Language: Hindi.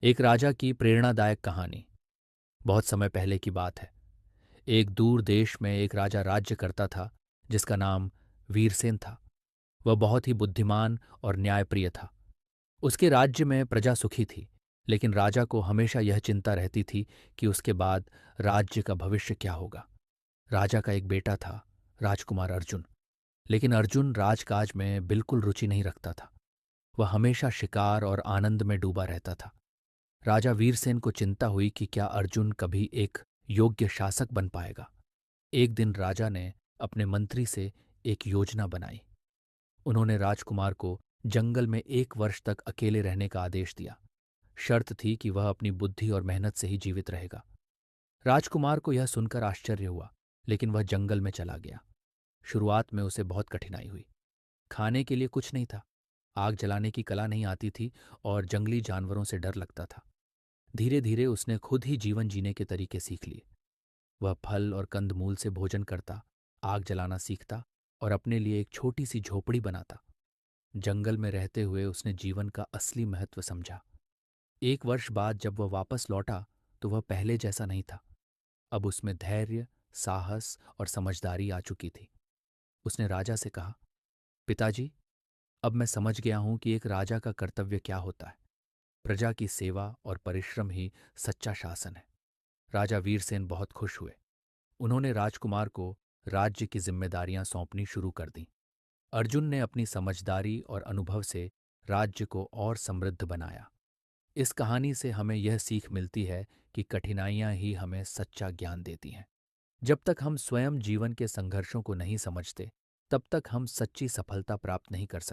एक राजा की प्रेरणादायक कहानी। बहुत समय पहले की बात है। एक दूर देश में एक राजा राज्य करता था जिसका नाम वीरसेन था। वह बहुत ही बुद्धिमान और न्यायप्रिय था। उसके राज्य में प्रजा सुखी थी, लेकिन राजा को हमेशा यह चिंता रहती थी कि उसके बाद राज्य का भविष्य क्या होगा। राजा का एक बेटा था, राजकुमार अर्जुन। लेकिन अर्जुन राजकाज में बिल्कुल रुचि नहीं रखता था। वह हमेशा शिकार और आनंद में डूबा रहता था। राजा वीरसेन को चिंता हुई कि क्या अर्जुन कभी एक योग्य शासक बन पाएगा। एक दिन राजा ने अपने मंत्री से एक योजना बनाई। उन्होंने राजकुमार को जंगल में 1 वर्ष तक अकेले रहने का आदेश दिया। शर्त थी कि वह अपनी बुद्धि और मेहनत से ही जीवित रहेगा। राजकुमार को यह सुनकर आश्चर्य हुआ, लेकिन वह जंगल में चला गया। शुरुआत में उसे बहुत कठिनाई हुई। खाने के लिए कुछ नहीं था, आग जलाने की कला नहीं आती थी और जंगली जानवरों से डर लगता था। धीरे धीरे उसने खुद ही जीवन जीने के तरीके सीख लिए। वह फल और कंदमूल से भोजन करता, आग जलाना सीखता और अपने लिए एक छोटी सी झोपड़ी बनाता। जंगल में रहते हुए उसने जीवन का असली महत्व समझा। 1 वर्ष बाद जब वह वापस लौटा तो वह पहले जैसा नहीं था। अब उसमें धैर्य, साहस और समझदारी आ चुकी थी। उसने राजा से कहा, पिताजी, अब मैं समझ गया हूं कि एक राजा का कर्तव्य क्या होता है। प्रजा की सेवा और परिश्रम ही सच्चा शासन है। राजा वीरसेन बहुत खुश हुए। उन्होंने राजकुमार को राज्य की जिम्मेदारियां सौंपनी शुरू कर दीं। अर्जुन ने अपनी समझदारी और अनुभव से राज्य को और समृद्ध बनाया। इस कहानी से हमें यह सीख मिलती है कि कठिनाइयां ही हमें सच्चा ज्ञान देती हैं। जब तक हम स्वयं जीवन के संघर्षों को नहीं समझते, तब तक हम सच्ची सफलता प्राप्त नहीं कर सकते।